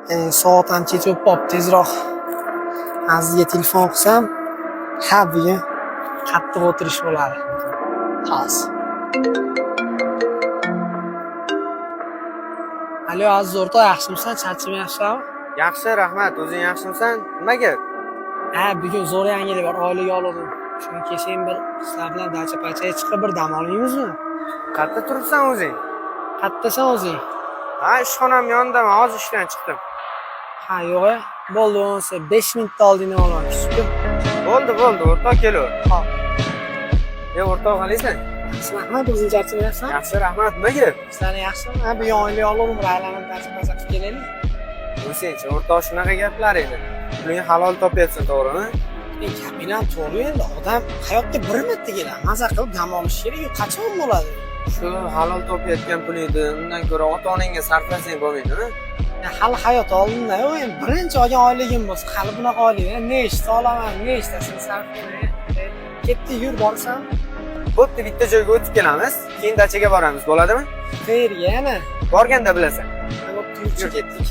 soat ham ketib qolib tezroq. Azizga telefon qilsam, ha bugun qattiq o'tirish bo'ladi. Xo'sh. Alo, Aziz o'rtoq, yaxshimisan? Charchamayapsanmi? Yaxshi, rahmat. O'zing yaxshimisan? Nimaga? Ha, bugun zo'r yangilik bor, oilaga oldim. Shuni keyin bir sizlar bilan dacha-pachaga chiqib bir dam olamizmi? Qayerda turibsan o'zing? Qayerdasan o'zing? Ha, ishxonam yonidaman. Hozir ishdan chiqdim. Ha, yo'q, bo'ldi, bo'lmasa 5 minutda oldingdan olaman. Bo'ldi, o'rtoq kelaver. Xo'p. O'rtoq qalaysan? Rahmat, o'zing charchamayapsan? Yaxshi, rahmat. Nimaga? Sizlar yaxshimi? Ha, bugun oilaga oldim, aylanib dacha-pacha qilib kelaylik. O'zingchi, o'rtoq shunaqa gaplar edi. Puling halol topyapsan, to'g'rimi? Gaping ham to'g'ri endi. Odam hayotda bir marta keladi. Maza qilib dam olish kerak, qachon bo'ladi? Shu halol topayotgan pulingni undan ko'ra ota-onangga sarflasang bo'lmaydimi? Hali hayot oldinda, endi birinchi olgan oyligim bo'lsa, hali bunaqa oylikni nechta olaman, nechtasini sarflayman. Ketdi, yur borsan. Bo'pti, bitta joyga o'tib kelamiz, keyin dachaga boramiz, bo'ladimi? Qayerga yana? Borganda bilasan. Bo'pti, yur ketdik.